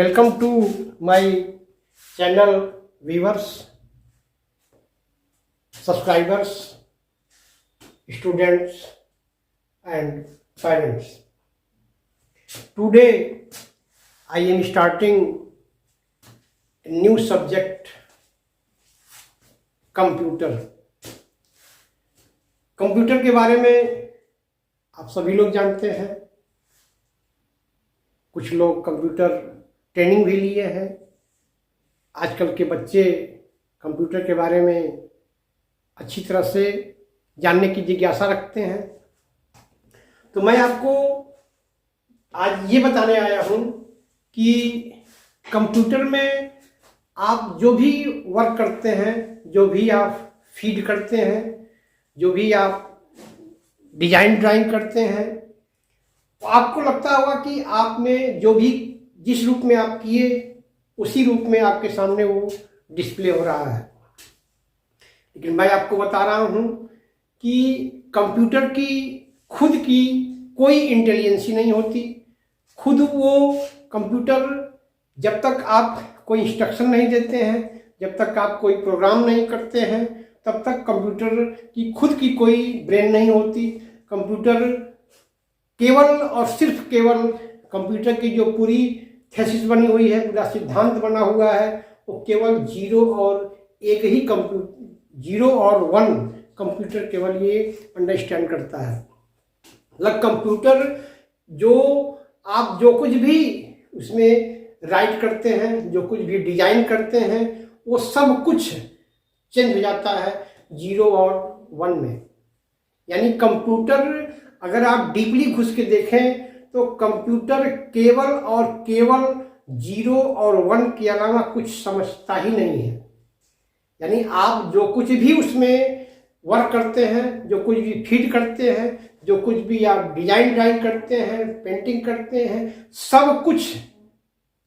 Welcome to my channel viewers, subscribers, students and parents. Today I am starting a new subject, computer. Computer के बारे में आप सभी लोग जानते हैं। कुछ लोग कंप्यूटर ट्रेनिंग भी लिए हैं। आजकल के बच्चे कंप्यूटर के बारे में अच्छी तरह से जानने की जिज्ञासा रखते हैं। तो मैं आपको आज ये बताने आया हूँ कि कंप्यूटर में आप जो भी वर्क करते हैं, जो भी आप फीड करते हैं, जो भी आप डिजाइन ड्राइंग करते हैं, तो आपको लगता होगा कि आपने जो भी जिस रूप में आप किए उसी रूप में आपके सामने वो डिस्प्ले हो रहा है। लेकिन मैं आपको बता रहा हूँ कि कंप्यूटर की खुद की कोई इंटेलिजेंसी नहीं होती। खुद वो कंप्यूटर जब तक आप कोई इंस्ट्रक्शन नहीं देते हैं, जब तक आप कोई प्रोग्राम नहीं करते हैं, तब तक कंप्यूटर की खुद की कोई ब्रेन नहीं होती। कंप्यूटर केवल और सिर्फ केवल कंप्यूटर की जो पूरी थीसिस बनी हुई है, पूरा सिद्धांत बना हुआ है, वो केवल जीरो और वन कंप्यूटर केवल ये अंडरस्टैंड करता है। मतलब कंप्यूटर जो आप जो कुछ भी उसमें राइट करते हैं, जो कुछ भी डिजाइन करते हैं, वो सब कुछ चेंज हो जाता है जीरो और वन में। यानी कंप्यूटर अगर आप डीपली घुस के देखें तो कंप्यूटर केवल और केवल जीरो और वन के अलावा कुछ समझता ही नहीं है। यानी आप जो कुछ भी उसमें वर्क करते हैं, जो कुछ भी फीड करते हैं, जो कुछ भी आप डिजाइन ड्राइंग करते हैं, पेंटिंग करते हैं, सब कुछ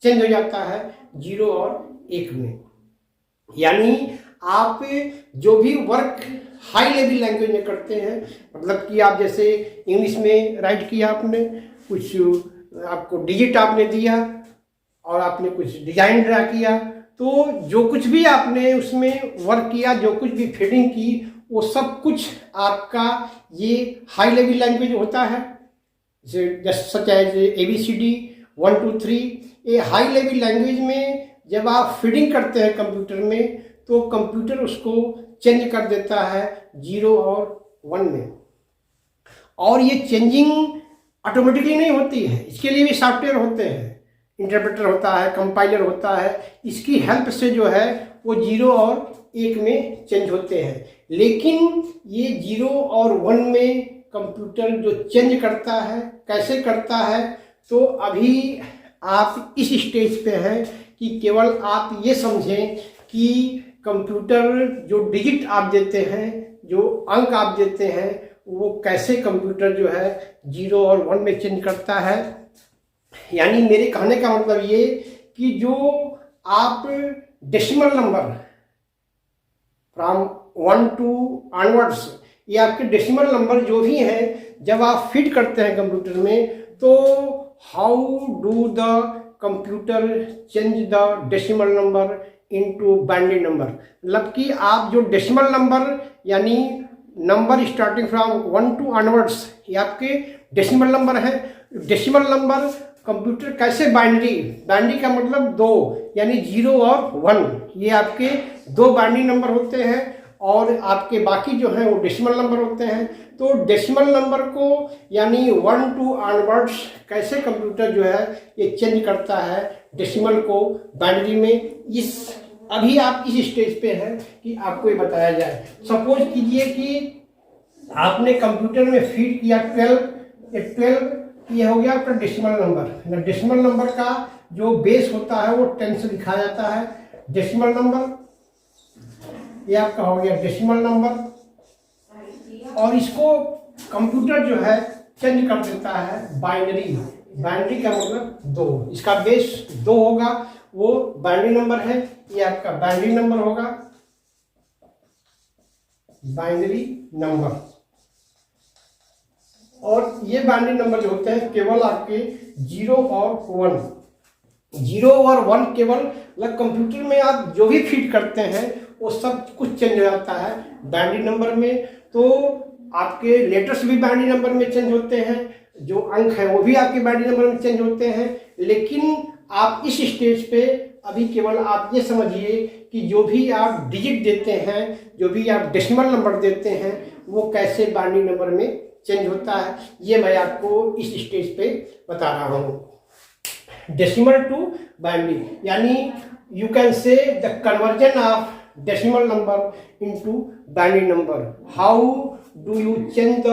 चेंज हो जाता है जीरो और एक में। यानी आप जो भी वर्क हाई लेवल लैंग्वेज में करते हैं, मतलब कि आप जैसे इंग्लिश में राइट किया, आपने कुछ आपको डिजिट आपने दिया और आपने कुछ डिजाइन ड्रा किया, तो जो कुछ भी आपने उसमें वर्क किया, जो कुछ भी फीडिंग की, वो सब कुछ आपका ये हाई लेवल लैंग्वेज होता है। जैसे सच एज ABCD 1 2 3, ये हाई लेवल लैंग्वेज में जब आप फीडिंग करते हैं कंप्यूटर में, तो कंप्यूटर उसको चेंज कर देता है जीरो और वन में। और ये चेंजिंग ऑटोमेटिकली नहीं होती है, इसके लिए भी सॉफ्टवेयर होते हैं, इंटरप्रेटर होता है, कंपाइलर होता है। इसकी हेल्प से जो है वो जीरो और एक में चेंज होते हैं। लेकिन ये जीरो और वन में कंप्यूटर जो चेंज करता है, कैसे करता है, तो अभी आप इस स्टेज पे हैं कि केवल आप ये समझें कि कंप्यूटर जो डिजिट आप देते हैं, जो अंक आप देते हैं, वो कैसे कंप्यूटर जो है जीरो और वन में चेंज करता है। यानी मेरे कहने का मतलब ये कि जो आप decimal number from 1 to onwards, ये आपके डेसिमल नंबर जो भी हैं, जब आप फीड करते हैं कंप्यूटर में, तो how do the computer change the decimal number into binary number. मतलब कि आप जो डेसिमल नंबर यानी number starting from 1 to onwards, ये आपके डेसिमल नंबर है। डेसिमल नंबर कंप्यूटर कैसे बाइनरी का मतलब दो, यानी जीरो और वन, ये आपके दो बाइनरी नंबर होते हैं और आपके बाकी जो हैं वो डेसिमल नंबर होते हैं। तो डेसिमल नंबर को यानी 1 to ऑनवर्ड्स कैसे कंप्यूटर जो है ये चेंज करता है डेसिमल को बाइनरी में। अभी आप इस स्टेज पे हैं कि आपको ये बताया जाए। सपोज कीजिए कि आपने कंप्यूटर में फीड किया 12, ये हो गया आपका डेसिमल नंबर। डेसिमल नंबर का जो बेस होता है वो 10 से लिखा जाता है। डेसिमल नंबर ये आपका हो गया डेसिमल नंबर, और इसको कंप्यूटर जो है चेंज कर देता है बाइनरी। बाइनरी का मतलब दो, इसका बेस 2 होगा, वो बाइनरी नंबर है। ये आपका बाइनरी नंबर होगा, बाइनरी नंबर। और ये बाइनरी नंबर जो होते हैं केवल आपके 0 और 1, जीरो और वन केवल कंप्यूटर में आप जो भी फीड करते हैं वो सब कुछ चेंज हो जाता है बाइनरी नंबर में। तो आपके लेटर्स भी बाइनरी नंबर में चेंज होते हैं, जो अंक है वो भी आपके बाइनरी नंबर में चेंज होते हैं। लेकिन आप इस स्टेज पे अभी केवल आप ये समझिए कि जो भी आप डिजिट देते हैं, जो भी आप डेसिमल नंबर देते हैं, वो कैसे बाइनरी नंबर में चेंज होता है, ये मैं आपको इस स्टेज पे बता रहा हूँ। डेसिमल टू बाइनरी, यानी you can say the conversion of decimal number into binary number. How do you change the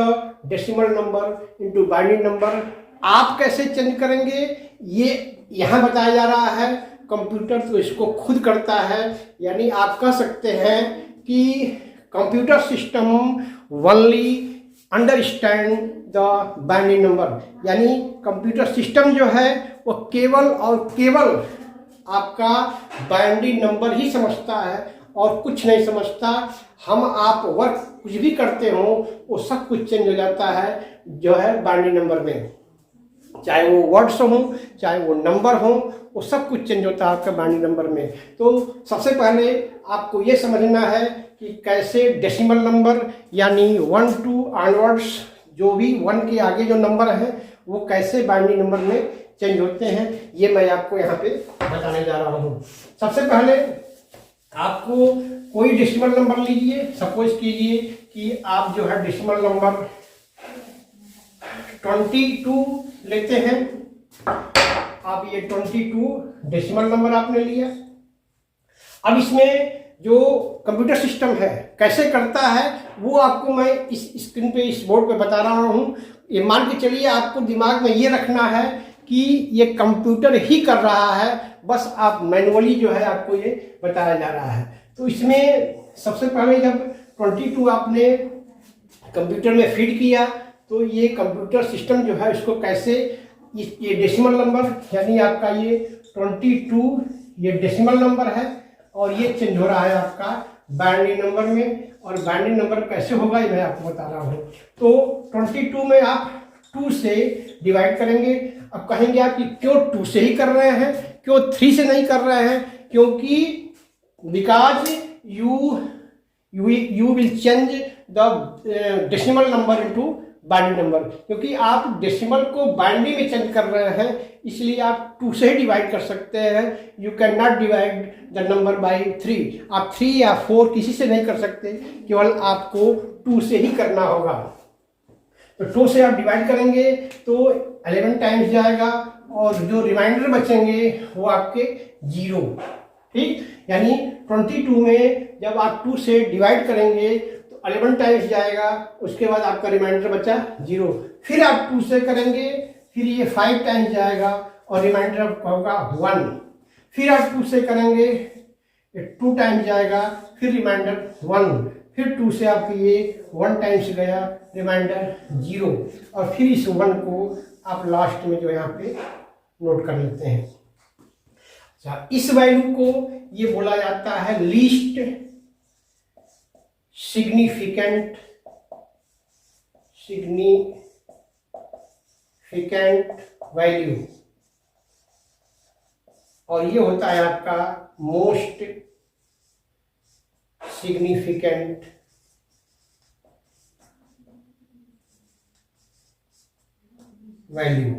decimal number into binary number? आप कैसे चेंज करेंगे ये यहाँ बताया जा रहा है। कंप्यूटर तो इसको खुद करता है, यानी आप कह सकते हैं कि computer system only understand the binary number, यानी कंप्यूटर सिस्टम जो है वो केवल और केवल आपका बाइनरी नंबर ही समझता है और कुछ नहीं समझता। हम आप वर्क कुछ भी करते हो वो सब कुछ चेंज हो जाता है जो है बाइनरी नंबर में, चाहे वो वर्ड्स हो चाहे वो नंबर हो, वो सब कुछ चेंज होता है आपका बाइनरी नंबर में। तो सबसे पहले आपको ये समझना है कि कैसे डेसिमल नंबर यानी 1 to ऑनवर्ड्स, जो भी 1 के आगे जो नंबर है वो कैसे बाइनरी नंबर में चेंज होते हैं, ये मैं आपको यहाँ पे बताने जा रहा हूँ। सबसे पहले आपको कोई डेसिमल नंबर लीजिए। सपोज कीजिए कि आप जो है डेसिमल नंबर 22 लेते हैं। आप ये 22 डेसिमल नंबर आपने लिया। अब इसमें जो कंप्यूटर सिस्टम है कैसे करता है वो आपको मैं इस स्क्रीन पे, इस बोर्ड पे बता रहा हूँ। ये मान के चलिए आपको दिमाग में ये रखना है कि ये कंप्यूटर ही कर रहा है, बस आप मैनुअली जो है आपको ये बताया जा रहा है। तो इसमें सबसे पहले जब 22 आपने कंप्यूटर में फीड किया तो ये कंप्यूटर सिस्टम जो है इसको कैसे ये डेसिमल नंबर यानी आपका ये 22 ये डेसिमल नंबर है और ये चेंज हो रहा है आपका बाइनरी नंबर में। और बाइनरी नंबर कैसे होगा ये मैं आपको बता रहा हूँ। तो 22 में आप 2 से डिवाइड करेंगे। अब कहेंगे आप कि क्यों 2 से ही कर रहे हैं, क्यों 3 से नहीं कर रहे हैं? क्योंकि because you will change the decimal number into binary number. क्योंकि आप डेसिमल को बाइनरी में चेंज कर रहे हैं इसलिए आप 2 से ही डिवाइड कर सकते हैं। You can not divide the number by 3। आप 3 या 4 किसी से नहीं कर सकते, केवल आपको 2 से ही करना होगा। तो 2 से आप डिवाइड करेंगे तो 11 टाइम्स जाएगा और जो रिमाइंडर बचेंगे वो आपके 0। ठीक, यानी 22 में जब आप 2 से डिवाइड करेंगे तो 11 टाइम्स जाएगा, उसके बाद आपका रिमाइंडर बचा 0। फिर आप 2 से करेंगे, फिर ये 5 टाइम्स जाएगा और रिमाइंडर आपका होगा 1। फिर आप 2 से करेंगे, ये 2 टाइम्स जाएगा, फिर रिमाइंडर 1। फिर 2 से आपके ये 1 टाइम्स गया, रिमाइंडर 0। और फिर इस 1 को आप लास्ट में जो यहाँ पे नोट कर लेते हैं। अच्छा, इस वैल्यू को ये बोला जाता है लीस्ट सिग्निफिकेंट वैल्यू, और ये होता है आपका मोस्ट सिग्निफिकेंट वैल्यू।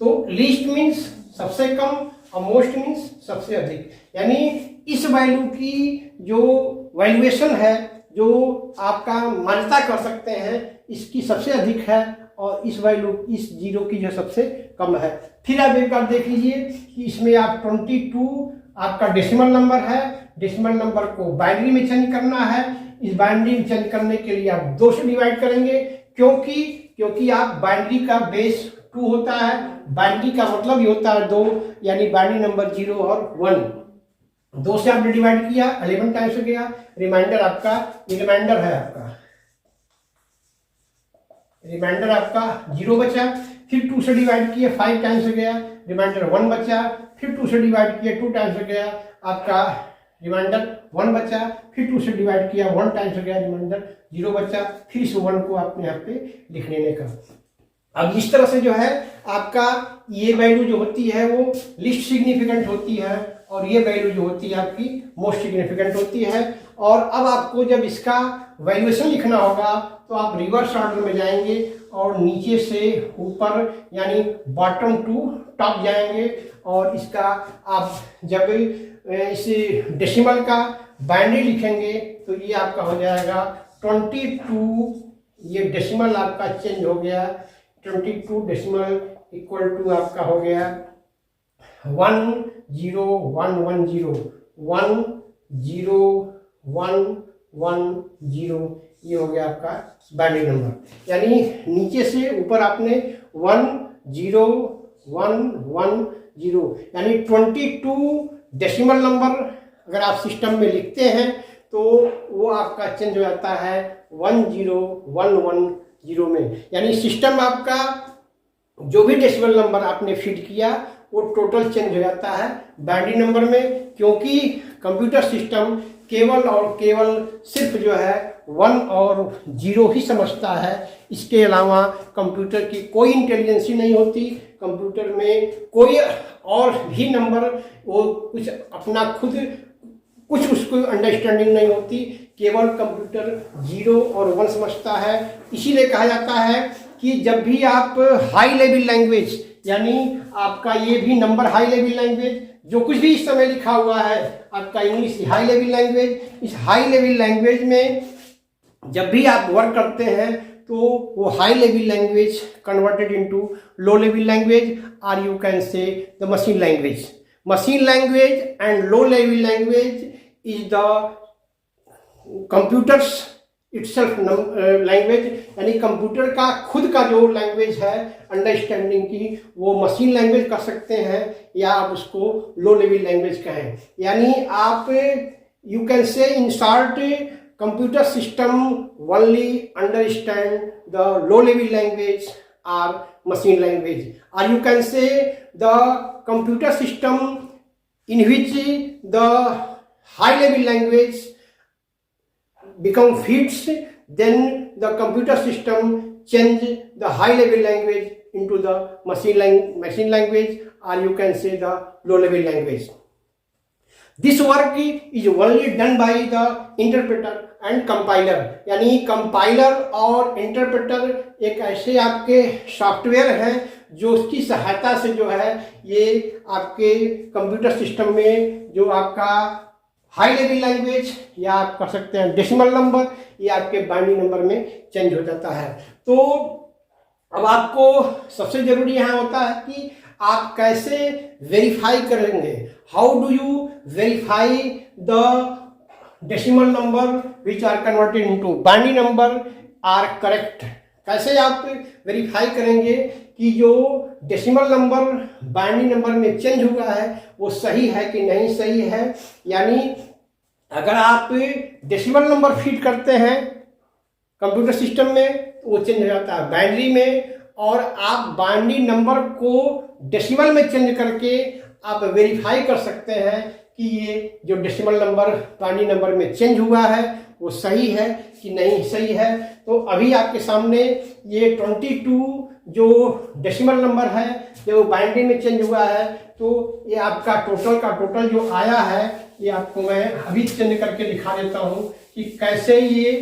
तो लीस्ट मीन्स सबसे कम और मोस्ट मीन्स सबसे अधिक, यानी इस वैल्यू की जो वैल्यूएशन है, जो आपका मान्यता कर सकते हैं, इसकी सबसे अधिक है और इस वैल्यू इस 0 की जो सबसे कम है। फिर आप एक बार देख लीजिए कि इसमें आप 22 आपका डेसिमल नंबर है, डेसिमल नंबर को बाइनरी में चेंज करना है। इस बाइनरी में चेंज करने के लिए आप 2 से डिवाइड करेंगे, क्योंकि आप बाइनरी का बेस 2 होता है। बाइनरी का मतलब ये होता है 2, यानी बाइनरी नंबर 0 और 1। 2 से आपने डिवाइड किया, 11 टाइम्स हो गया, रिमाइंडर आपका, ये रिमाइंडर है आपका, रिमाइंडर आपका 0 बचा। फिर 2 से डिवाइड किया, 5 टाइम्स हो गया, रिमाइंडर 1 बचा। फिर 2 से डिवाइड किया, 2 टाइम्स हो गया, आपका रिमाइंडर 1 बचा। फिर 2 से डिवाइड किया, 1 टाइम्स हो गया, रिमाइंडर 0 बचा। फिर इस 1 को आपने यहाँ पे लिख लेने का। अब इस तरह से जो है आपका ये वैल्यू जो होती है वो लिस्ट सिग्निफिकेंट होती है और ये वैल्यू जो होती है आपकी मोस्ट सिग्निफिकेंट होती है। और अब आपको जब इसका वैल्यूएशन लिखना होगा तो आप रिवर्स ऑर्डर में जाएंगे और नीचे से ऊपर यानी बॉटम टू टॉप जाएंगे और इसका आप जब इस डेसिमल का बाइनरी लिखेंगे तो ये आपका हो जाएगा 22। ये डेसिमल आपका चेंज हो गया, 22 डेसिमल इक्वल टू आपका हो गया 10110 10110। ये हो गया आपका बाइनरी नंबर। यानी नीचे से ऊपर आपने 10110 यानी 22 डेसिमल नंबर अगर आप सिस्टम में लिखते हैं तो वो आपका चेंज हो जाता है 10110 में। यानी सिस्टम आपका जो भी डेसिमल नंबर आपने फीड किया वो टोटल चेंज हो जाता है बाइनरी नंबर में, क्योंकि कंप्यूटर सिस्टम केवल और केवल सिर्फ जो है 1 और 0 ही समझता है। इसके अलावा कंप्यूटर की कोई इंटेलिजेंसी नहीं होती, कंप्यूटर में कोई और भी नंबर वो कुछ अपना खुद कुछ उसको अंडरस्टैंडिंग नहीं होती, केवल कंप्यूटर 0 और 1 समझता है। इसीलिए कहा जाता है कि जब भी आप हाई लेवल लैंग्वेज यानी आपका ये भी नंबर हाई लेवल लैंग्वेज जो कुछ भी इस समय लिखा हुआ है आपका इंग्लिश हाई लेवल लैंग्वेज, इस हाई लेवल लैंग्वेज में जब भी आप वर्क करते हैं तो वो high level language converted into low level language और you can say the machine language. Machine language and low level language is the computers itself language, यानी कंप्यूटर का खुद का जो लैंग्वेज है अंडरस्टैंडिंग की वो मशीन लैंग्वेज कर सकते हैं या आप उसको लो लेवल लैंग्वेज कहें। यानी आप यू कैन से in short computer system only understand the low level language और मशीन लैंग्वेज, और you can say the computer system in which the high level language become feeds, then the computer system change the high level language into the machine language, or you can say the low level language. This work is only done by the interpreter and compiler। यानी compiler और interpreter एक ऐसे आपके software हैं जो उसकी सहायता से जो है ये आपके कंप्यूटर सिस्टम में जो आपका हाई लेवल लैंग्वेज या आप कर सकते हैं डेसिमल नंबर या आपके बाइनरी नंबर में चेंज हो जाता है। तो अब आपको सबसे जरूरी यहाँ होता है कि आप कैसे वेरीफाई करेंगे, how do you verify the decimal number which are converted into binary number are correct. कैसे आप वेरीफाई करेंगे कि जो डेसिमल नंबर बाइनरी नंबर में चेंज हुआ है वो सही है कि नहीं सही है। यानी अगर आप डेसिमल नंबर फीड करते हैं कंप्यूटर सिस्टम में तो वो चेंज हो जाता है बाइनरी में, और आप बाइनरी नंबर को डेसिमल में चेंज करके आप वेरीफाई कर सकते हैं कि ये जो डेसिमल नंबर बाइनरी नंबर में चेंज हुआ है वो सही है कि नहीं सही है। तो अभी आपके सामने ये 22 जो डेसिमल नंबर है जो बाइनरी में चेंज हुआ है, तो ये आपका टोटल जो आया है ये आपको मैं अभी चेंज करके दिखा देता हूँ कि कैसे ये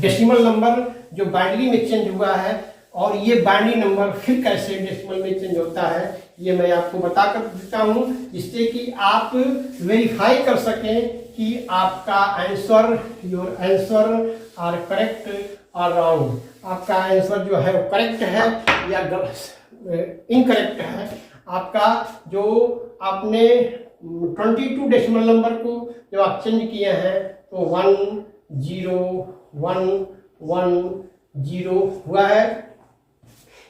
डेसिमल नंबर जो बाइनरी में चेंज हुआ है और ये बाइनरी नंबर फिर कैसे डेसिमल में चेंज होता है ये मैं आपको बता कर देता हूँ, जिससे कि आप वेरीफाई कर सकें कि आपका answer your answer are correct और रॉन्ग, आपका आंसर जो है वो करेक्ट है या इनकरेक्ट है। आपका जो आपने 22 डेसिमल नंबर को जब आप चेंज किए हैं तो 10110 हुआ है।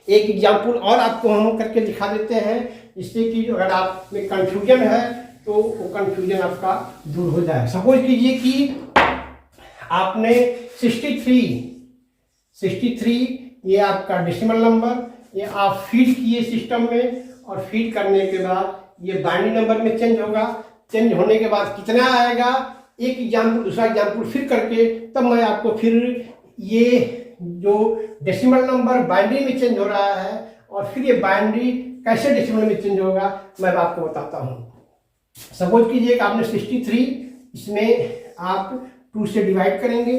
एक एग्जाम्पल और आपको हम करके दिखा देते हैं जिससे कि अगर आप में कंफ्यूजन है तो वो कंफ्यूजन आपका दूर हो जाए। सपोज कीजिए कि आपने 63 ये आपका डेसिमल नंबर ये आप फीड किए सिस्टम में, और फीड करने के बाद ये बाइनरी नंबर में चेंज होगा। चेंज होने के बाद कितना आएगा, एक एग्जाम्पल दूसरा एग्जाम्पल फिर करके तब मैं आपको फिर ये जो डेसिमल नंबर बाइनरी में चेंज हो रहा है और फिर ये बाइनरी कैसे डेसिमल में चेंज होगा मैं आपको बताता हूँ। सपोज कीजिए कि आपने 63, इसमें आप 2 से डिवाइड करेंगे।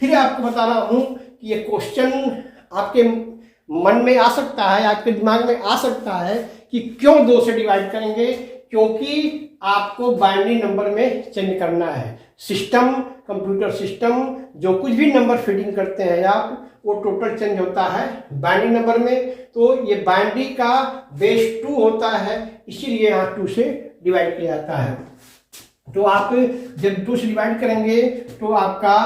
फिर आपको बता रहा हूँ कि ये क्वेश्चन आपके मन में आ सकता है, आपके दिमाग में आ सकता है कि क्यों 2 से डिवाइड करेंगे, क्योंकि आपको बाइनरी नंबर में चेंज करना है। सिस्टम, कंप्यूटर सिस्टम जो कुछ भी नंबर फीडिंग करते हैं आप, वो टोटल चेंज होता है बाइनरी नंबर में। तो ये बाइनरी का बेस 2 होता है, इसीलिए यहाँ 2 से डिवाइड किया जाता है। तो आप जब 2 से डिवाइड करेंगे तो आपका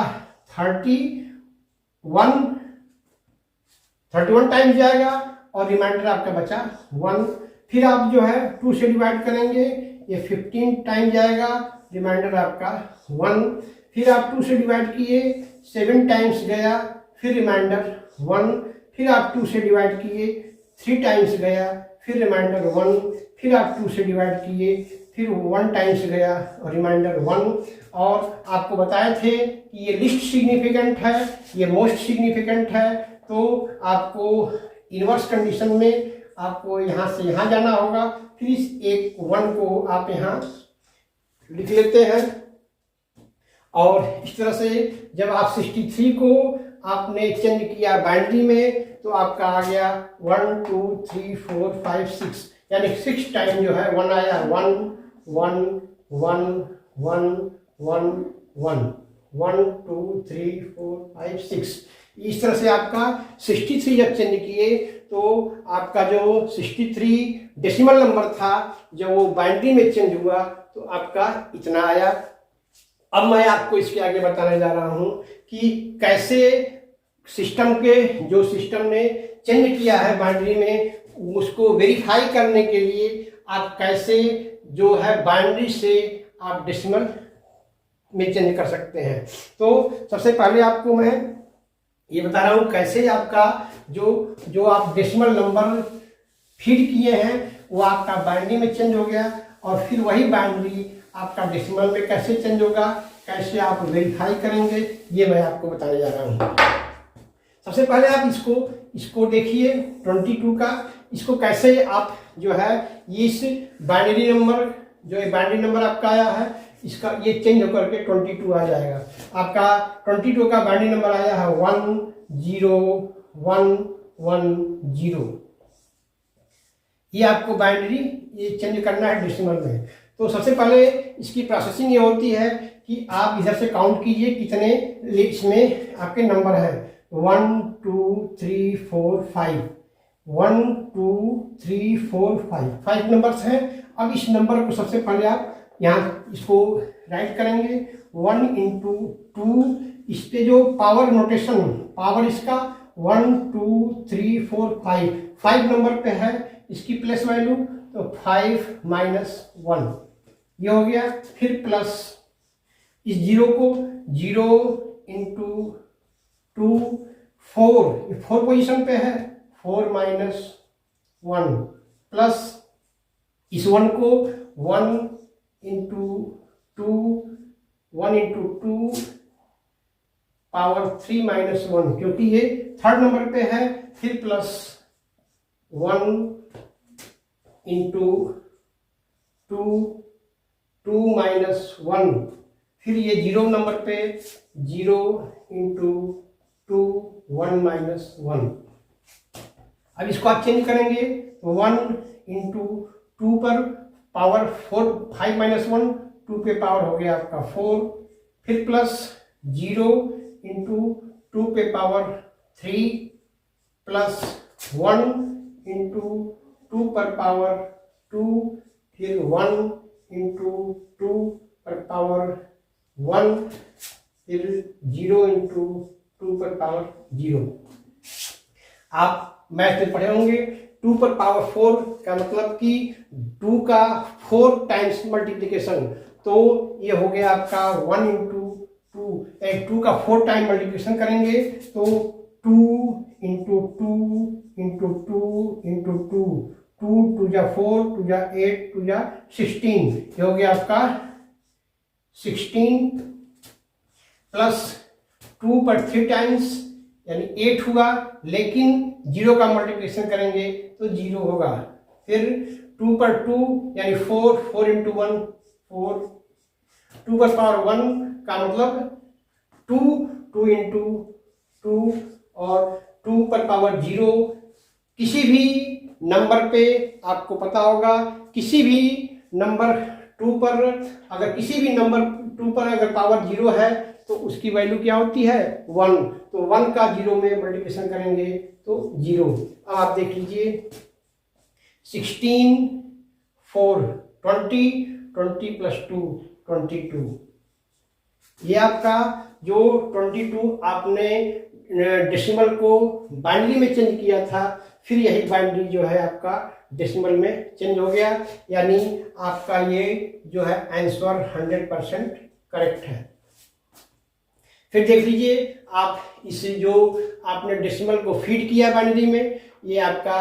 31 टाइम्स जाएगा और रिमाइंडर आपका बचा 1। फिर आप जो है 2 से डिवाइड करेंगे, ये 15 टाइम जाएगा, रिमाइंडर आपका 1। फिर आप 2 से डिवाइड किए, 7 टाइम्स गया, फिर रिमाइंडर 1। फिर आप 2 से डिवाइड किए, 3 टाइम्स गया, फिर रिमाइंडर 1। फिर आप 2 से डिवाइड किए, फिर 1 टाइम्स गया और रिमाइंडर 1। और आपको बताए थे कि ये लिस्ट सिग्निफिकेंट है, ये मोस्ट सिग्निफिकेंट है। तो आपको इनवर्स कंडीशन में आपको यहाँ से यहाँ जाना होगा। फिर इस एक 1 को आप यहाँ लिख लेते हैं और इस तरह से जब आप 63 को आपने चेंज किया बाइनरी में तो आपका आ गया 1 2 3 4 5 6, यानी 6 टाइम जो है 1 आया। 1 1 1 1 1 1 1 2 3 4 5 6। इस तरह से आपका 63 जब चेंज किए तो आपका जो 63 डेसिमल नंबर था जब वो बाइनरी में चेंज हुआ तो आपका इतना आया। अब मैं आपको इसके आगे बताने जा रहा हूँ कि कैसे सिस्टम जो सिस्टम ने चेंज किया है बाइनरी में, उसको वेरीफाई करने के लिए आप कैसे जो है बाइनरी से आप डेसिमल में चेंज कर सकते हैं। तो सबसे पहले आपको मैं ये बता रहा हूँ कैसे आपका जो आप डेसिमल नंबर फीड किए हैं वो आपका बाइनरी में चेंज हो गया और फिर वही बाइनरी आपका डेसिमल में कैसे चेंज होगा, कैसे आप वेरीफाई करेंगे, ये मैं आपको बताने जा रहा हूँ। सबसे पहले आप इसको देखिए 22 का, इसको कैसे आप जो है इस बाइनरी नंबर जो बाइनरी नंबर आपका आया है इसका ये चेंज होकर के 22 आ जाएगा। आपका 22 का बाइनरी नंबर आया है 10110। ये आपको बाइनरी ये चेंज करना है डेसिमल में। तो सबसे पहले इसकी प्रोसेसिंग ये होती है कि आप इधर से काउंट कीजिए कितने इसमें आपके नंबर हैं। 1 2 3 4 5 1 2 3 4 5 नंबर्स हैं। अब इस नंबर को सबसे पहले आप यहाँ इसको राइट करेंगे 1 into 2। इस पे जो पावर नोटेशन पावर इसका 1 2 3 4 5 नंबर पे है, इसकी प्लस वैल्यू तो 5 - 1 ये हो गया। फिर प्लस इस 0 को 0 into 2 4 पोजीशन पे है 4 - 1 प्लस इस 1 को 1 into 2 1 into 2 पावर 3 - 1 क्योंकि ये थर्ड नंबर पे है। फिर प्लस 1 into 2 2 - 1। फिर ये 0 नंबर पे 0 into 2 1 - 1। अब इसको आप चेंज करेंगे तो 1 into 2 पर पावर 4 5 - 1 2 पे पावर हो गया आपका 4। फिर प्लस 0 into 2 पे पावर 3 प्लस 1 into 2 पर पावर 2 फिर 1 into 2 पर पावर 1 फिर 0 into 2 पर पावर 0। आप मैथ में पढ़े होंगे 2 पर पावर 4 का मतलब कि 2 का 4 टाइम्स मल्टीप्लिकेशन। तो ये हो गया आपका 1 into 2 2 का 4 टाइम मल्टीप्लिकेशन करेंगे तो 2 into 2 into 2 into 2 2 2 जा 4 2 जा 8 2 जा 16 ये हो गया आपका 16 प्लस 2 पर 3 टाइम्स यानी 8 हुआ, लेकिन 0 का मल्टीप्लिकेशन करेंगे तो 0 होगा। फिर 2 पर 2 यानी 4, 4 इंटू 1 4, 2 पर पावर 1 का मतलब 2, 2 इंटू 2 और 2 पर पावर 0। किसी भी नंबर पे आपको पता होगा, किसी भी नंबर 2 पर अगर किसी भी नंबर 2 पर अगर पावर 0 है तो उसकी वैल्यू क्या होती है 1। तो 1 का 0 में मल्टीप्लिकेशन करेंगे तो 0। अब आप देख लीजिए 16, 4, 20, 20 प्लस 2 22। ये आपका जो 22 आपने डेसिमल को बाइनरी में चेंज किया था, फिर यही बाइनरी जो है आपका डेसिमल में चेंज हो गया, यानी आपका ये जो है आंसर 100% करेक्ट है। फिर देख लीजिए आप इस जो आपने डेसिमल को फीड किया बाइनरी में, ये आपका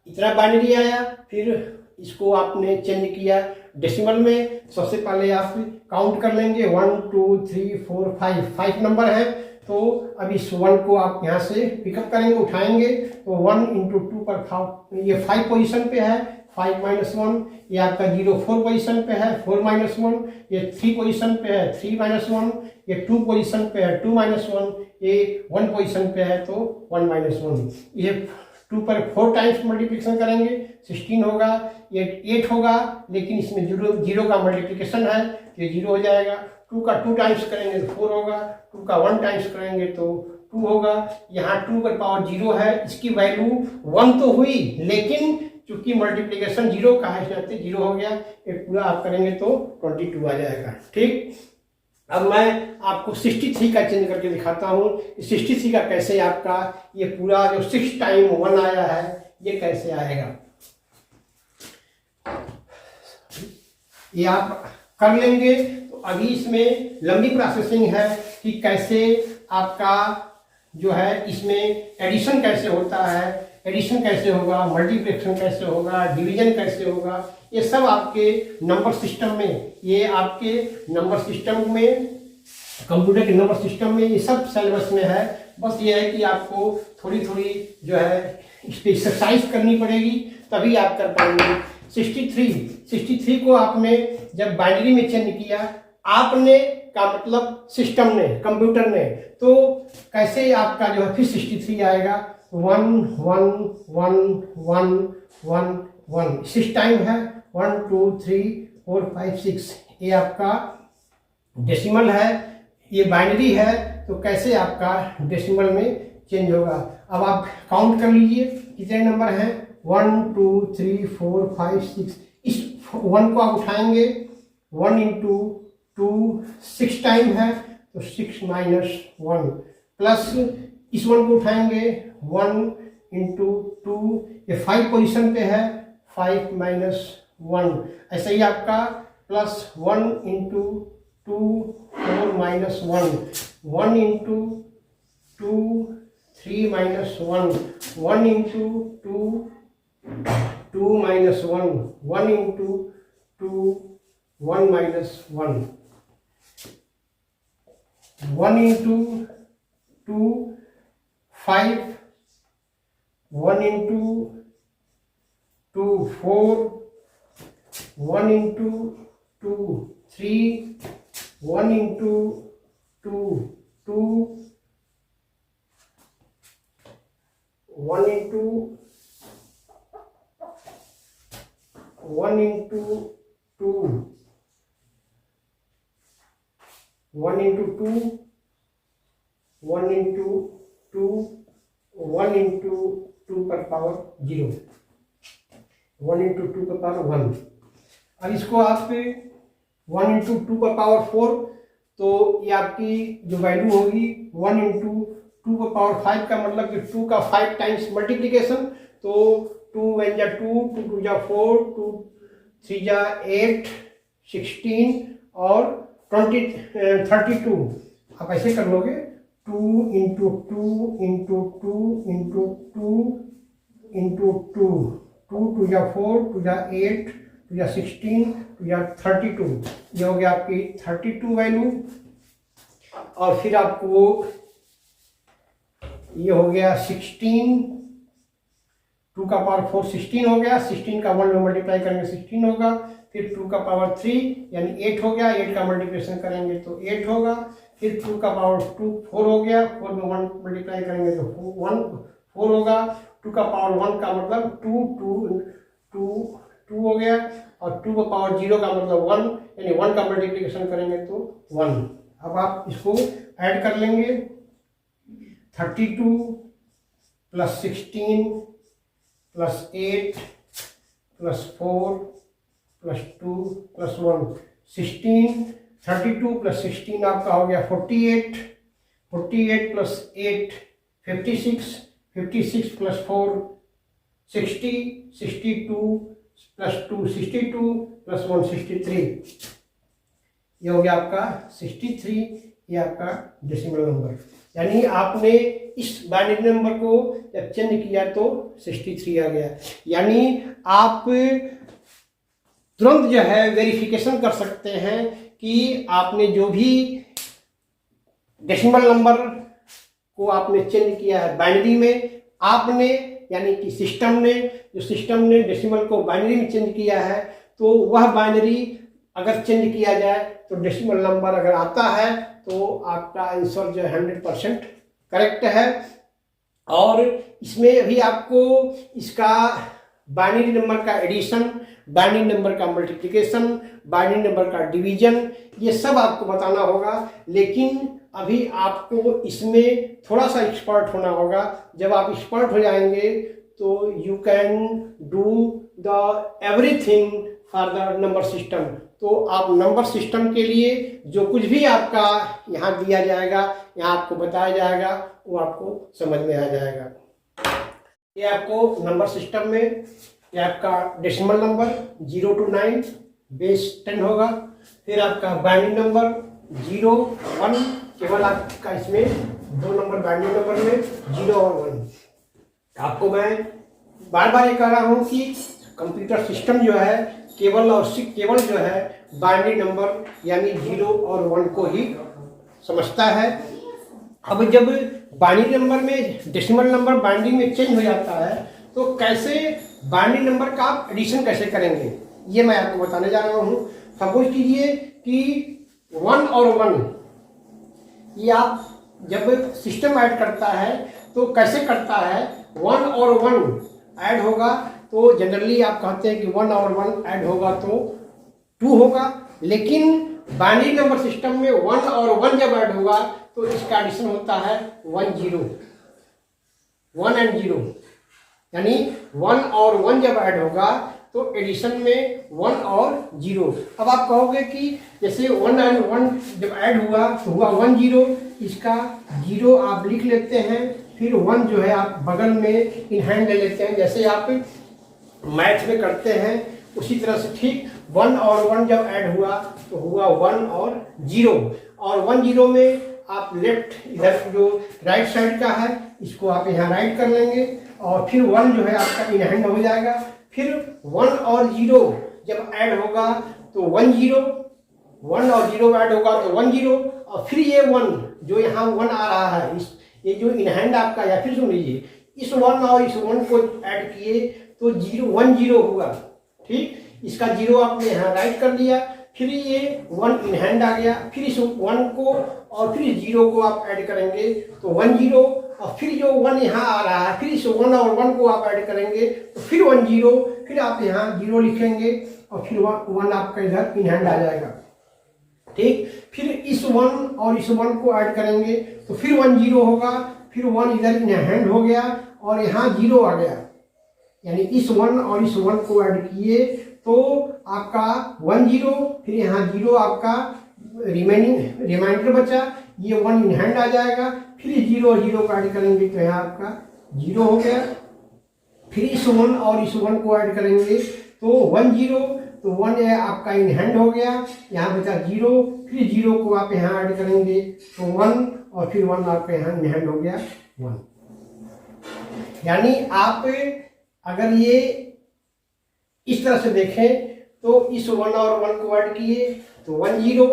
इतना बाइनरी आया, फिर इसको आपने चेंज किया डेसिमल में। सबसे पहले आप काउंट कर लेंगे 1 2 3 4 5 नंबर है, तो अब इस 1 को आप यहाँ से पिकअप करेंगे, उठाएंगे तो 1 इंटू 2 पर ये 5 पोजीशन पे है, 5 माइनस 1। ये आपका 0 4 पोजीशन पे है, 4 माइनस 1। ये 3 पोजीशन पे है, 3 माइनस 1। ये 2 पोजीशन पे है, 2 माइनस 1। ये 1 पोजीशन पे है तो 1 माइनस 1। ये 2 पर 4 टाइम्स मल्टीप्लिकेशन करेंगे 16 होगा। ये 8 होगा, लेकिन इसमें 0 का मल्टीप्लिकेशन है, ये 0 हो जाएगा। 2 का 2 टाइम्स करेंगे तो 4 होगा, 2 का 1 टाइम्स करेंगे तो 2 होगा। यहाँ 2 पर पावर 0 है, इसकी वैल्यू 1 तो हुई, लेकिन चूंकि मल्टीप्लिकेशन 0 का है इसलिए 0 हो गया। ये पूरा आप करेंगे तो 22 आ जाएगा। ठीक, अब मैं आपको 63 का चेंज करके दिखाता हूँ। 63 का कैसे आपका ये पूरा जो 6 टाइम 1 आया है ये कैसे आएगा, ये आप कर लेंगे। तो अभी इसमें लंबी प्रोसेसिंग है कि कैसे आपका जो है इसमें एडिशन कैसे होता है, एडिशन कैसे होगा, मल्टीप्लिकेशन कैसे होगा, डिवीजन कैसे होगा, ये सब आपके नंबर सिस्टम में, ये आपके नंबर सिस्टम में, कंप्यूटर के नंबर सिस्टम में ये सब सिलेबस में है। बस ये है कि आपको थोड़ी थोड़ी जो है इस पर एक्सरसाइज करनी पड़ेगी, तभी आप कर पाएंगे। 63 को आपने जब बाइनरी में चेंज किया, आपने का मतलब सिस्टम ने, कंप्यूटर ने, तो कैसे आपका जो है फिर 63 आएगा। 1 1 1 1 1 1 6 टाइम है, 1 2 3 4 5 6। ये आपका डेसिमल है, ये बाइनरी है, तो कैसे आपका डेसिमल में चेंज होगा। अब आप काउंट कर लीजिए कितने नंबर हैं, 1 2 3 4 5 6। इस 1 को आप उठाएंगे, 1 इंटू 2 6 टाइम है तो 6 माइनस 1, प्लस इस 1 को उठाएंगे 1 इंटू 2, ये 5 पोजीशन पे है, 5 माइनस 1। ऐसे ही आपका plus 1 into 2 4 minus 1, 1 into 2 3 minus 1, 1 into 2 2 minus 1, 1 into 2 1 minus 1, 1 into 2 5, 1 into 2 4, 1 into 2 3, 1 into 2 2, 1 into 1 into 2, 1 into 2, 1 into 2, 1 into 2 पर पावर 0, 1 इंटू 2 पर पावर 1। अब इसको आप 1 इंटू 2 पर पावर 4, तो ये आपकी जो वैल्यू होगी 1 इंटू 2 पर पावर 5 का मतलब कि 2 का 5 टाइम्स मल्टीप्लिकेशन, तो 2 1 जा 2, 2 2 जा 4, 2 3 जा 8, 16 और 32। आप ऐसे कर लोगे 2 इंटू 2 इंटू 2 इंटू 2 इंटू 2, 2 2 जा 4, 2 जा 8, 2 जा 16, 2 जा 32। ये हो गया आपकी 32 वैल्यू। और फिर आपको ये हो गया 16, 2 का पावर 4 16 हो गया, 16 का 1 में मल्टीप्लाई करेंगे 16 होगा, फिर 2 का पावर 3 यानी 8 हो गया, 8 का मल्टीप्लिकेशन करेंगे तो 8 होगा, फिर 2 का पावर 2 4 हो गया, 4 में 1 मल्टीप्लाई करेंगे तो 1 4 होगा, 2 का पावर 1 का मतलब 2 हो गया, और 2 का पावर 0 का मतलब 1 यानी 1 का मल्टीप्लिकेशन करेंगे तो 1। अब आप इसको ऐड कर लेंगे, 32 plus 16 plus 8 plus 4 plus 2 plus 1 16, 32 plus 16 आपका हो गया 48, 48 प्लस 8 56, 56 प्लस 4 60, 62 प्लस 2 62 प्लस 1 63। ये हो गया आपका 63, ये आपका डेसिमल नंबर। यानी आपने इस बाइनरी नंबर को जब चेंज किया तो 63 आ गया। यानी आप तुरंत जो है वेरिफिकेशन कर सकते हैं कि आपने जो भी डेसिमल नंबर को आपने चेंज किया है बाइनरी में, आपने यानी कि सिस्टम ने डेसिमल को बाइनरी में चेंज किया है, तो वह बाइनरी अगर चेंज किया जाए तो डेसिमल नंबर अगर आता है तो आपका आंसर जो 100% करेक्ट है। और इसमें अभी आपको इसका बाइनरी नंबर का एडिशन, बाइनरी नंबर का मल्टीप्लिकेशन, बाइनरी नंबर का डिवीजन, ये सब आपको बताना होगा। लेकिन अभी आपको इसमें थोड़ा सा एक्सपर्ट होना होगा। जब आप एक्सपर्ट हो जाएंगे तो you can do the everything for the number system. तो आप नंबर सिस्टम के लिए जो कुछ भी आपका यहाँ दिया जाएगा, यहाँ आपको बताया जाएगा, वो आपको समझ में आ जाएगा। ये आपको नंबर सिस्टम में ये आपका डेसिमल नंबर 0 to 9 बेस 10 होगा। फिर आपका बाइनरी नंबर 0 1, केवल आपका इसमें 2 नंबर बाइनरी नंबर में 0 और 1। आपको मैं बार बार ये कह रहा हूँ कि कंप्यूटर सिस्टम जो है केवल जो है बाइनरी नंबर यानी 0 और 1 को ही समझता है। अब जब बाइनरी नंबर में डेसिमल नंबर बाइनरी में चेंज हो जाता है तो कैसे बाइनरी नंबर का आप एडिशन कैसे करेंगे, ये मैं आपको बताने जा रहा हूँ। सपोज कीजिए कि 1 और 1 ये आप जब सिस्टम ऐड करता है तो कैसे करता है, 1 और 1 ऐड होगा तो जनरली आप कहते हैं कि 1 और 1 ऐड होगा तो 2 होगा। लेकिन बाइनरी नंबर सिस्टम में 1 और 1 जब ऐड होगा तो इसका एडिशन होता है 1 and 0। यानी 1 और 1 जब ऐड होगा तो एडिशन में 1 और 0। अब आप कहोगे कि जैसे 1 and 1 जब ऐड हुआ तो हुआ 1 0, इसका 0 आप लिख लेते हैं, फिर 1 जो है आप बगल में इन हैंड ले लेते हैं, जैसे आप मैथ में करते हैं उसी तरह से। ठीक 1 और 1 जब ऐड हुआ तो हुआ 1 और 0, और 1 0 में आप लेफ्ट इधर जो राइट साइड का है इसको आप यहाँ राइट कर लेंगे, और फिर 1 जो है आपका इन हैंड हो जाएगा। फिर 1 और 0 जब ऐड होगा तो 1 0, 1 और 0 ऐड होगा तो 1 0, और फिर ये 1 जो यहाँ 1 आ रहा है, इस ये जो इन हैंड आपका, या फिर सुन लीजिए इस 1 और इस 1 को ऐड किए तो 1 0 हुआ। ठीक, इसका 0 आपने यहाँ राइट कर लिया, फिर ये 1 इन हैंड आ गया, फिर इस 1 को और फिर 0 को आप ऐड करेंगे तो 1 0, और फिर जो 1 यहाँ आ रहा है फिर इस 1 और 1 को आप ऐड करेंगे तो फिर 1 0, फिर आप यहाँ 0 लिखेंगे और फिर 1 आपका इधर इन हैंड आ जाएगा। ठीक, फिर इस 1 और इस 1 को ऐड करेंगे तो फिर 1 0 होगा, फिर 1 इधर इन हैंड हो गया और यहाँ 0 आ गया। यानी इस 1 और इस 1 को ऐड किए तो आपका 1 0, फिर यहाँ 0 आपका रिमाइंडर बचा, ये 1 इन हैंड आ जाएगा, फिर 0 0 को ऐड करेंगे तो यहाँ आपका 0 हो गया। फिर इस 1 और इस 1 को ऐड करेंगे तो 1 0, तो 1 आपका इन हैंड हो गया, यहाँ बचा 0, फिर 0 को आप यहाँ ऐड करेंगे तो 1, और फिर 1 आपका यहाँ इन हैंड हो गया 1। यानी आप अगर ये इस तरह से देखें तो इस 1 और 1 को ऐड किए तो 1 0,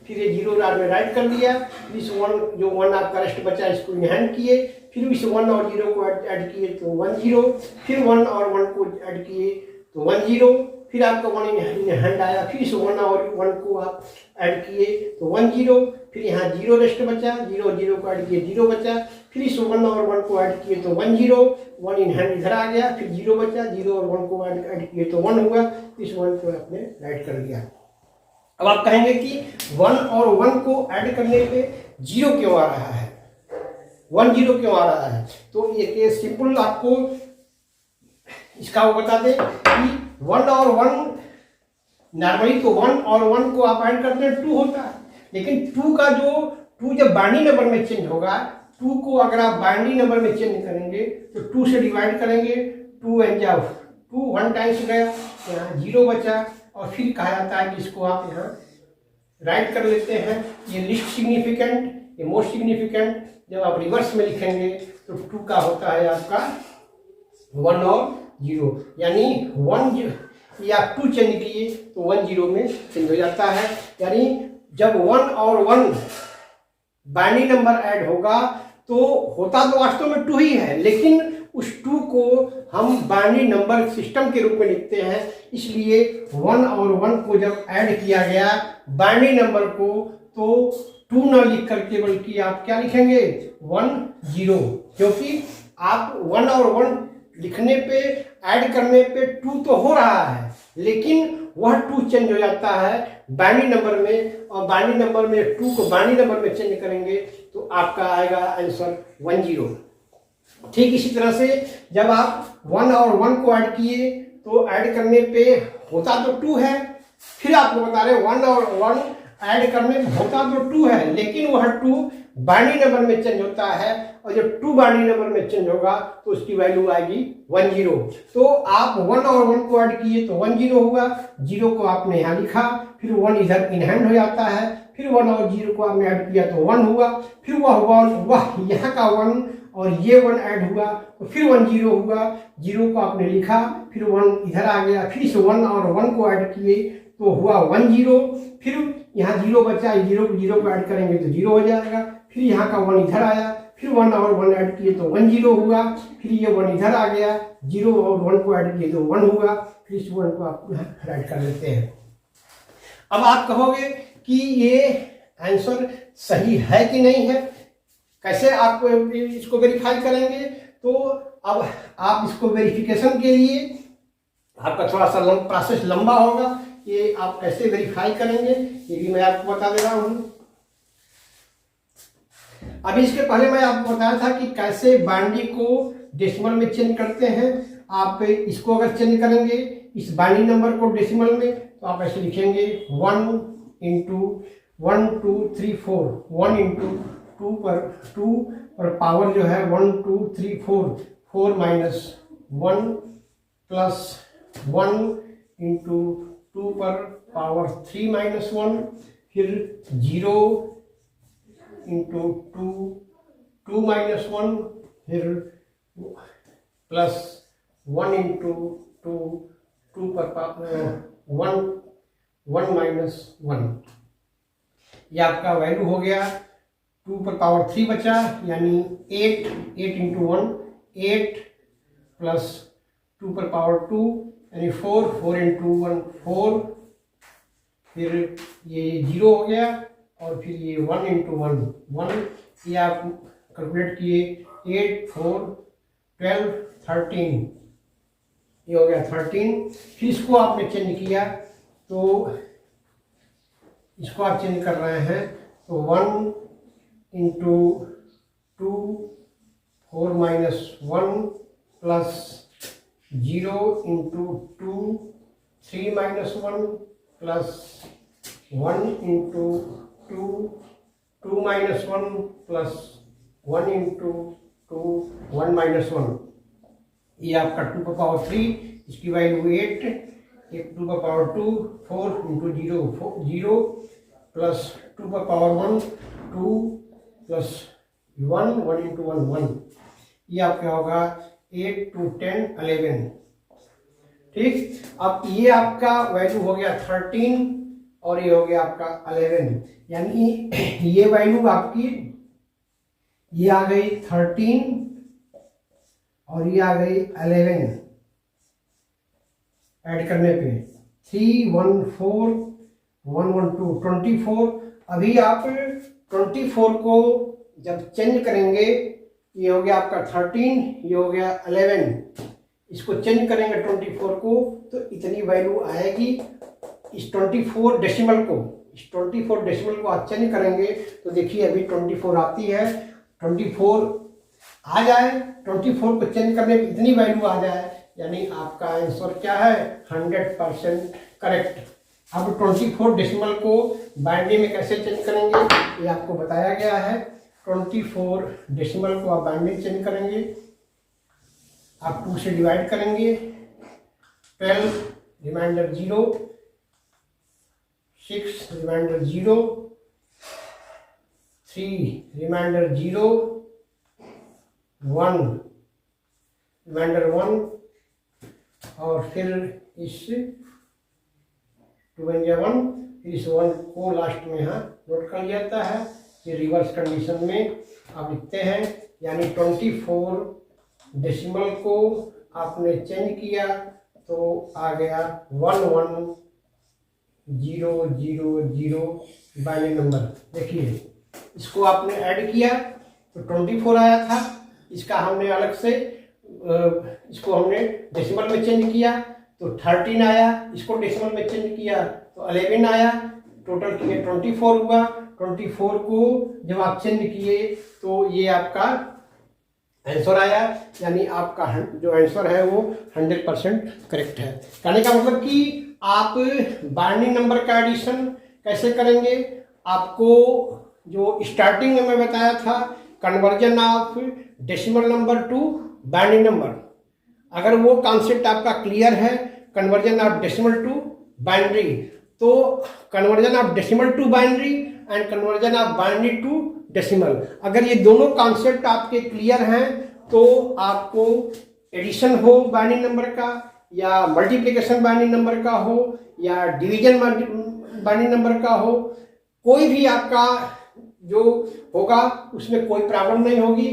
फिर ये 0 में राइट कर लिया, फिर इस 1 जो 1 आपका रेस्ट बचा इसको इन हैंड किए, फिर इस 1 और 0 को ऐड किए तो 1 0, फिर 1 और 1 को ऐड किए तो 1 0, फिर आपका 1 इन हैंड आया, फिर इस 1 और 1 को आप ऐड किए तो 1 0, फिर यहाँ 0 रेस्ट बचा, 0 0 को ऐड किए 0 बचा, फिर इस 1 और 1 को ऐड किए तो 1 0, 1 इन हैंड इधर आ गया, फिर 0 बचा, 0 और 1 को ऐड किए तो 1 हुआ, इस 1 को आपने राइट कर दिया। अब आप कहेंगे कि 1 और 1 को ऐड करने पे 0 क्यों आ रहा है, 1 0 क्यों आ रहा है? तो ये सिंपल आपको इसका वो बता दें कि 1 और 1 नॉर्मली तो 1 और 1 को आप ऐड करते हैं 2 होता है, लेकिन 2 का जो 2 जब बाइनरी नंबर में चेंज होगा, 2 को अगर आप बाइनरी नंबर में चेंज करेंगे तो 2 से डिवाइड करेंगे, 2 एंड जाओ 2 1 टाइम्स गया, यहाँ 0 बचा, और फिर कहा जाता है कि इसको आप यहाँ राइट कर लेते हैं। ये लिस्ट सिग्निफिकेंट, ये मोस्ट सिग्निफिकेंट, जब आप रिवर्स में लिखेंगे तो 2 का होता है आपका 1 और 0, यानी 1 या 2 चेंज किए तो 1 0 में चेंज हो जाता है। यानी जब 1 और 1 बाइनरी नंबर ऐड होगा तो होता तो वास्तव में 2 ही है, लेकिन उस 2 को हम बाइनरी नंबर सिस्टम के रूप में लिखते हैं, इसलिए 1 और 1 को जब ऐड किया गया बाइनरी नंबर को तो 2 न लिख करके बल्कि आप क्या लिखेंगे 1 0, क्योंकि आप 1 और 1 लिखने पे ऐड करने पे 2 तो हो रहा है, लेकिन वह 2 चेंज हो जाता है बाइनरी नंबर में, और बाइनरी नंबर में 2 को बाइनरी नंबर में चेंज करेंगे तो आपका आएगा आंसर 1 0। ठीक इसी तरह से जब आप 1 और 1 को ऐड किए तो ऐड करने पे होता तो 2 है, फिर आपको बता रहे 1 और 1 ऐड करने में होता तो 2 है, लेकिन वह 2 बाइनरी नंबर में चेंज होता है, और जब 2 बाइनरी नंबर में चेंज होगा तो उसकी वैल्यू आएगी 1 0। तो आप 1 और 1 को ऐड किए तो 1 0 हुआ, 0 को आपने यहाँ लिखा, फिर 1 इधर इन हैंड हो जाता है, फिर 1 और 0 को आपने ऐड किया तो 1 हुआ, फिर वह यहाँ का 1 और ये 1 ऐड हुआ तो फिर 1 0 हुआ, 0 को आपने लिखा, फिर 1 इधर आ गया, फिर इस 1 और 1 को ऐड किए तो हुआ 1 0, फिर यहाँ 0 बचा, 0 को ऐड करेंगे तो 0 हो जाएगा, फिर यहाँ का 1 इधर आया, फिर 1 और 1 ऐड किए तो 1 0 हुआ, फिर ये 1 इधर आ गया, 0 और 1 को ऐड किए तो 1 हुआ, फिर इस 1 को आप राइट कर लेते हैं। अब आप कहोगे कि ये आंसर सही है कि नहीं है, कैसे आप इसको वेरीफाई करेंगे? तो अब आप इसको वेरिफिकेशन के लिए आपका थोड़ा सा प्रोसेस लंबा होगा, ये आप कैसे वेरीफाई करेंगे ये भी मैं आपको बता दे रहा हूँ। अभी इसके पहले मैं आपको बताया था कि कैसे बाइनरी को डेसिमल में चेंज करते हैं। आप इसको अगर चेंज करेंगे इस बाइनरी नंबर को डेसिमल में तो आप ऐसे लिखेंगे 1 इंटू 1 2 3 4, 1 इंटू 2 पर पावर जो है 1 2 3 4, 4 माइनस 1 प्लस 1 इंटू 2 पर पावर 3 माइनस 1, फिर 0 इंटू 2 माइनस 1, फिर प्लस 1 इंटू 2 पर 1 माइनस 1। ये आपका वैल्यू हो गया। 2 पर पावर 3 बचा, यानी 8 इंटू 1 8 प्लस 2 पर पावर 2 यानी 4 इंटू 1 4, फिर ये 0 हो गया, और फिर ये 1 इंटू 1 ये आप कैलकुलेट किए 8 4 12 13, ये हो गया 13। फिर इसको आपने चेंज किया तो इसको आप चेंज कर रहे हैं तो 1 into 2 4 minus 1 plus 0 into 2 3 minus 1 plus 1 into 2 minus 1 plus 1 into 1 minus 1। ये आपका 2 पर पावर 3, इसकी वैल्यू 8, 2 पर पावर 2 4 इंटू 0 प्लस 2 पर पावर 1 2 प्लस 1 इंटू 1 ये आपका होगा 8 2 10 11। ठीक, अब ये आपका वैल्यू हो गया 13 और ये हो गया आपका 11, यानी ये वैल्यू आपकी ये आ गई 13 और ये आ गई 11 ऐड करने पे 3 1 4 1 1 2 24। अभी आप 24 को जब चेंज करेंगे, ये हो गया आपका 13, ये हो गया 11, इसको चेंज करेंगे 24 को तो इतनी वैल्यू आएगी। इस 24 डेसिमल को आप चेंज करेंगे तो देखिए अभी 24 आती है, 24 आ जाए, 24 को चेंज करने में इतनी वैल्यू आ जाए, यानी आपका आंसर क्या है 100% करेक्ट। अब 24 डेसिमल को बाइनरी में कैसे चेंज करेंगे ये आपको बताया गया है। 24 डेसिमल को आप बाइनरी चेंज करेंगे, आप 2 से डिवाइड करेंगे, 12 रिमाइंडर 0, 6 रिमाइंडर 0, 3 रिमाइंडर 0, 1 रिमाइंडर 1, और फिर इस 2 1 फिर इस 1 को लास्ट में यहाँ नोट कर लिया जाता है। ये रिवर्स कंडीशन में आप लिखते हैं, यानी 24 डेसिमल को आपने चेंज किया तो आ गया 1 1 0 0 0 बाइनरी नंबर। देखिए इसको आपने ऐड किया तो 24 आया था, इसका हमने अलग से इसको हमने डेसिमल में चेंज किया तो 13 आया, इसको डेसिमल में चेंज किया तो 11 आया, टोटल किए 24 हुआ। 24 को जब आप चेंज किए तो ये आपका आंसर आया, यानी आपका जो आंसर है वो 100% करेक्ट है। कहने का मतलब कि आप बाइनरी नंबर का एडिशन कैसे करेंगे, आपको जो स्टार्टिंग में मैं बताया था conversion of decimal number to binary number, अगर वो कॉन्सेप्ट आपका क्लियर है, conversion of decimal to binary, तो conversion of decimal to binary and conversion of binary to decimal, अगर ये दोनों कॉन्सेप्ट आपके क्लियर हैं तो आपको एडिशन हो बाइनरी नंबर का या मल्टीप्लिकेशन बाइनरी नंबर का हो या डिवीजन बाइनरी नंबर का हो, कोई भी आपका जो होगा उसमें कोई प्रॉब्लम नहीं होगी।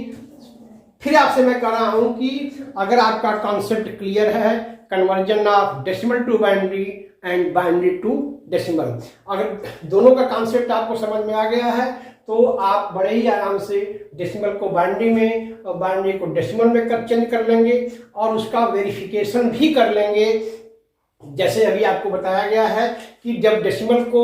फिर आपसे मैं कह रहा हूं कि अगर आपका कॉन्सेप्ट क्लियर है conversion of decimal to binary and binary to decimal, अगर दोनों का कॉन्सेप्ट आपको समझ में आ गया है तो आप बड़े ही आराम से डेसिमल को बाइनरी में और बाइनरी को डेसिमल में चेंज कर लेंगे और उसका वेरिफिकेशन भी कर लेंगे। जैसे अभी आपको बताया गया है कि जब डेसिमल को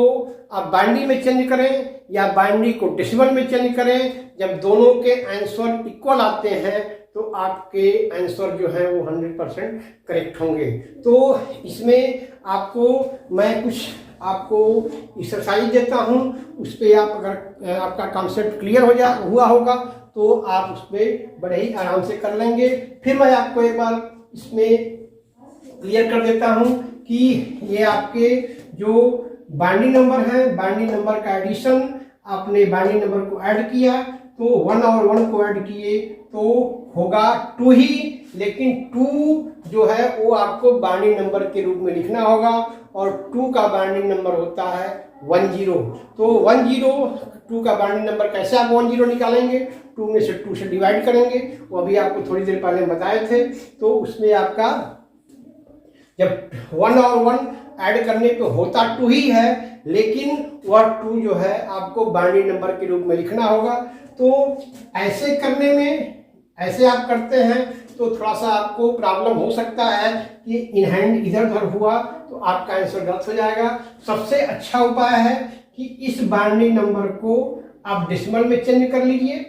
आप बाइनरी में चेंज करें या बाइनरी को डेसिमल में चेंज करें, जब दोनों के आंसर इक्वल आते हैं तो आपके आंसर जो है वो 100% करेक्ट होंगे। तो इसमें आपको मैं कुछ आपको एक्सरसाइज देता हूँ, उस पर आप अगर आपका कॉन्सेप्ट क्लियर हुआ होगा तो आप उस पर बड़े ही आराम से कर लेंगे। फिर मैं आपको एक बार इसमें क्लियर कर देता हूँ कि ये आपके जो बाइनरी नंबर है, बाइनरी नंबर का एडिशन, आपने बाइनरी नंबर को ऐड किया तो 1 और 1 को ऐड किए तो होगा 2 ही, लेकिन 2 जो है वो आपको बाइनरी नंबर के रूप में लिखना होगा और 2 का बाइनरी नंबर होता है 10। तो 2 का बाइनरी नंबर कैसे आप 10 निकालेंगे, 2 में से 2 से डिवाइड करेंगे, वो अभी आपको थोड़ी देर पहले बताए थे। तो उसमें आपका जब 1 और 1 ऐड करने पे होता 2 ही है, लेकिन वह 2 जो है आपको बाइनरी नंबर के रूप में लिखना होगा। तो ऐसे करने में, ऐसे आप करते हैं तो थोड़ा सा आपको प्रॉब्लम हो सकता है कि इन हैंड इधर उधर हुआ तो आपका आंसर गलत हो जाएगा। सबसे अच्छा उपाय है कि इस बाइनरी नंबर को आप डेसिमल में चेंज कर लीजिए,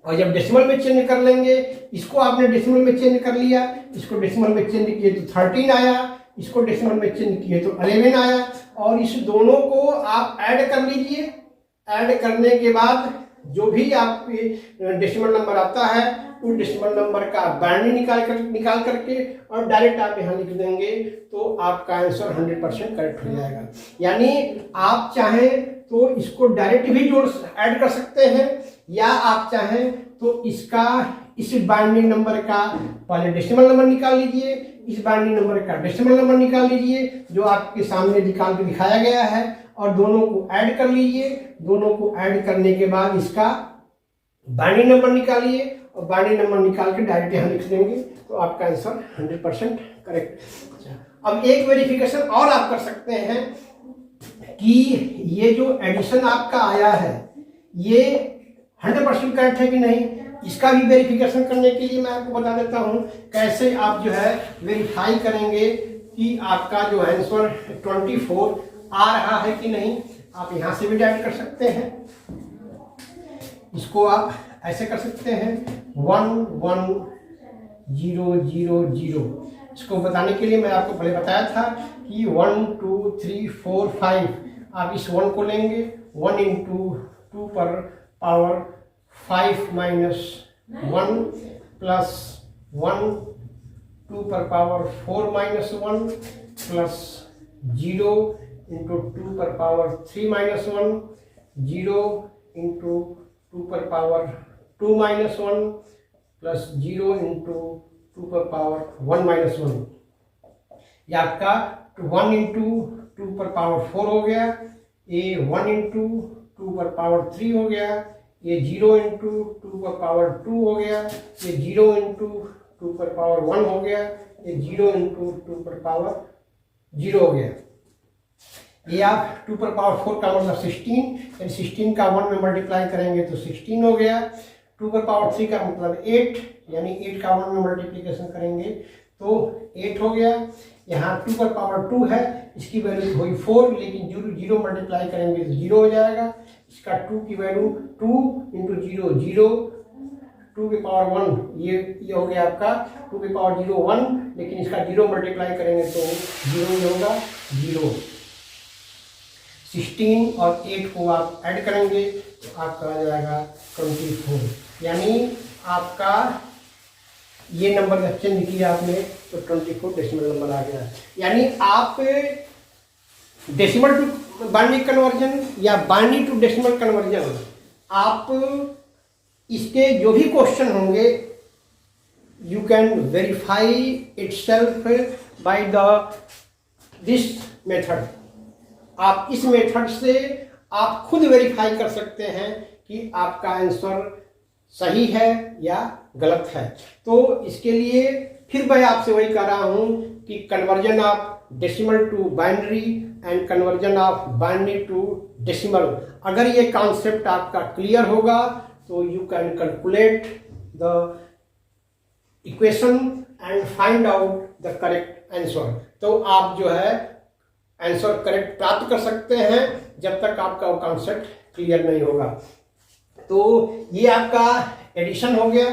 और जब डेसिमल में चेंज कर लेंगे, इसको आपने डेसिमल में चेंज कर लिया, इसको डेसिमल में चेंज किए तो 13 आया, इसको डेसिमल में चेंज किए तो 11 आया, और इस दोनों को आप ऐड कर लीजिए। ऐड करने के बाद जो भी आपके डेसिमल नंबर आता है उस डेसिमल नंबर का बाइनरी निकाल करके और डायरेक्ट आप यहाँ लिख देंगे तो आपका आंसर 100% करेक्ट हो जाएगा। यानी आप चाहें तो इसको डायरेक्ट भी ऐड कर सकते हैं, या आप चाहें तो इसका इस बाइनरी नंबर का पहले डेसिमल नंबर निकाल लीजिए, इस बाइनरी नंबर का डेसिमल नंबर निकाल लीजिए जो आपके सामने निकाल के दिखाया गया है, और दोनों को ऐड कर लीजिए। दोनों को ऐड करने के बाद इसका बाइनरी नंबर निकालिए और बाइनरी नंबर निकाल के डायरेक्ट यहाँ लिख देंगे तो आपका आंसर 100% करेक्ट। अब एक वेरिफिकेशन और आप कर सकते हैं कि ये जो एडिशन आपका आया है ये 100% करेक्ट है कि नहीं। इसका भी वेरिफिकेशन करने के लिए मैं आपको बता देता हूँ कैसे आप जो है वेरीफाई करेंगे कि आपका जो आंसर 24 आ रहा है कि नहीं। आप यहाँ से भी डायरेक्ट कर सकते हैं, इसको आप ऐसे कर सकते हैं 1 1 0 0 0। इसको बताने के लिए मैं आपको पहले बताया था कि 1 2 3 4 5 आप इस 1 को लेंगे 1 इंटू 2 पर पावर 5 माइनस 1 प्लस 1 2 पर पावर 4 माइनस 1 प्लस 0 इंटू 2 पर पावर 3 माइनस 1 0 इंटू 2 पर पावर 2 माइनस 1 प्लस 0 इंटू 2 पर पावर 1 माइनस 1। ये आपका 1 इंटू 2 पर पावर 4 हो गया, ये 1 इंटू 2 पर पावर 3 हो गया, ये 0 इंटू 2 पर पावर 2 हो गया, ये 0 इंटू 2 पर पावर 1 हो गया, ये 0 इंटू 2 पर पावर 0 हो गया। ये आप 2 पर पावर 4 का मतलब 16, यानी 16 का 1 में मल्टीप्लाई करेंगे तो 16 हो गया। 2 पर पावर 3 का मतलब 8, यानी 8 का 1 में मल्टीप्लिकेशन करेंगे तो 8 हो गया। यहाँ 2 पर पावर 2 है, इसकी वैल्यू हुई 4, लेकिन 0 मल्टीप्लाई करेंगे तो 0 हो जाएगा। इसका 2 की वैल्यू 2 इंटू 0 0, 2 के पावर 1 ये हो गया आपका 2 के पावर 0 1, लेकिन इसका 0 मल्टीप्लाई करेंगे तो 0 ही होगा 0। 16 और 8 को आप ऐड करेंगे तो आपका आ जाएगा 24, यानी आपका ये नंबर जब चेंज किया आपने तो 24 डेसिमल नंबर आ गया। यानी आप डेसिमल टू बाइनरी कन्वर्जन या बाइनरी टू डेसिमल कन्वर्जन, आप इसके जो भी क्वेश्चन होंगे you can verify itself by this method. आप इस मेथड से आप खुद वेरीफाई कर सकते हैं कि आपका आंसर सही है या गलत है। तो इसके लिए फिर मैं आपसे वही कह रहा हूं कि conversion of decimal to binary and conversion of binary to decimal, अगर ये कॉन्सेप्ट आपका क्लियर होगा तो you can calculate the equation and find out the correct answer. तो आप जो है आंसर करेक्ट प्राप्त कर सकते हैं जब तक आपका वो कॉन्सेप्ट क्लियर नहीं होगा। तो ये आपका एडिशन हो गया।